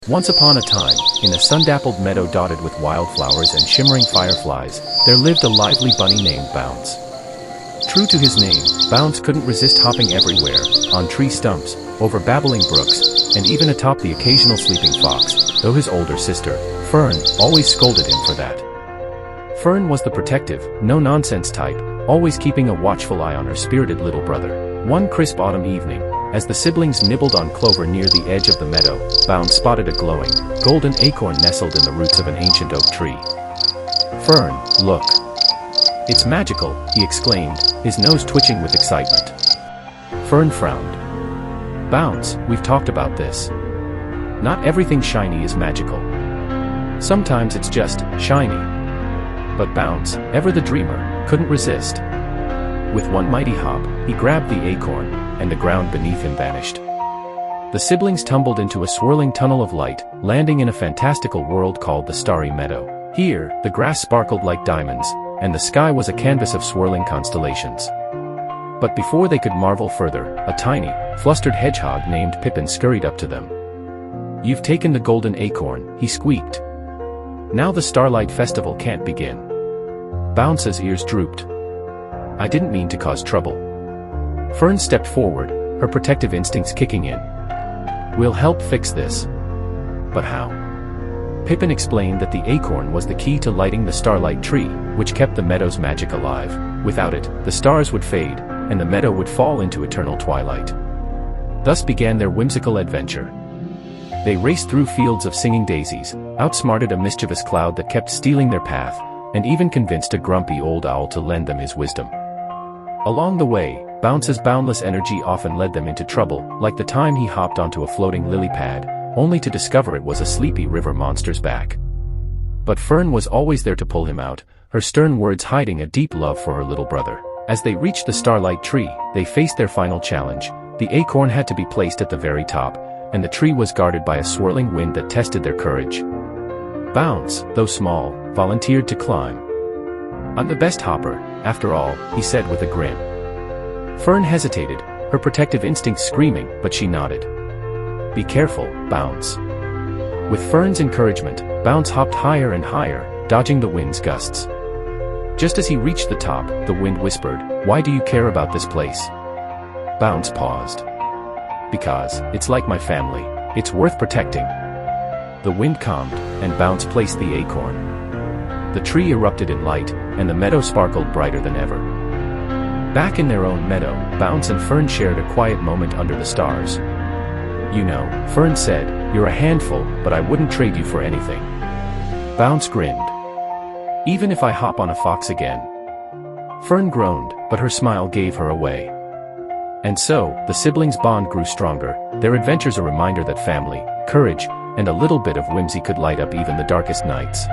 Once upon a time, in a sun-dappled meadow dotted with wildflowers and shimmering fireflies, there lived a lively bunny named Bounce. True to his name, Bounce couldn't resist hopping everywhere, on tree stumps, over babbling brooks, and even atop the occasional sleeping fox, though his older sister, Fern, always scolded him for that. Fern was the protective, no-nonsense type, always keeping a watchful eye on her spirited little brother. One crisp autumn evening, as the siblings nibbled on clover near the edge of the meadow, Bounce spotted a glowing, golden acorn nestled in the roots of an ancient oak tree. "Fern, look. It's magical," he exclaimed, his nose twitching with excitement. Fern frowned. "Bounce, we've talked about this. Not everything shiny is magical. Sometimes it's just shiny." But Bounce, ever the dreamer, couldn't resist. With one mighty hop, he grabbed the acorn, and the ground beneath him vanished. The siblings tumbled into a swirling tunnel of light, landing in a fantastical world called the Starry Meadow. Here, the grass sparkled like diamonds, and the sky was a canvas of swirling constellations. But before they could marvel further, a tiny, flustered hedgehog named Pippin scurried up to them. "You've taken the golden acorn," he squeaked. "Now the Starlight Festival can't begin." Bounce's ears drooped. "I didn't mean to cause trouble." Fern stepped forward, her protective instincts kicking in. "We'll help fix this." "But how?" Pippin explained that the acorn was the key to lighting the starlight tree, which kept the meadow's magic alive. Without it, the stars would fade, and the meadow would fall into eternal twilight. Thus began their whimsical adventure. They raced through fields of singing daisies, outsmarted a mischievous cloud that kept stealing their path, and even convinced a grumpy old owl to lend them his wisdom. Along the way, Bounce's boundless energy often led them into trouble, like the time he hopped onto a floating lily pad, only to discover it was a sleepy river monster's back. But Fern was always there to pull him out, her stern words hiding a deep love for her little brother. As they reached the starlight tree, they faced their final challenge. The acorn had to be placed at the very top, and the tree was guarded by a swirling wind that tested their courage. Bounce, though small, volunteered to climb. "I'm the best hopper, after all," he said with a grin. Fern hesitated, her protective instincts screaming, but she nodded. "Be careful, Bounce." With Fern's encouragement, Bounce hopped higher and higher, dodging the wind's gusts. Just as he reached the top, the wind whispered, "Why do you care about this place?" Bounce paused. "Because, it's like my family. It's worth protecting." The wind calmed, and Bounce placed the acorn. The tree erupted in light, and the meadow sparkled brighter than ever. Back in their own meadow, Bounce and Fern shared a quiet moment under the stars. "You know," Fern said, "you're a handful, but I wouldn't trade you for anything." Bounce grinned. "Even if I hop on a fox again?" Fern groaned, but her smile gave her away. And so, the siblings' bond grew stronger, their adventures a reminder that family, courage, and a little bit of whimsy could light up even the darkest nights.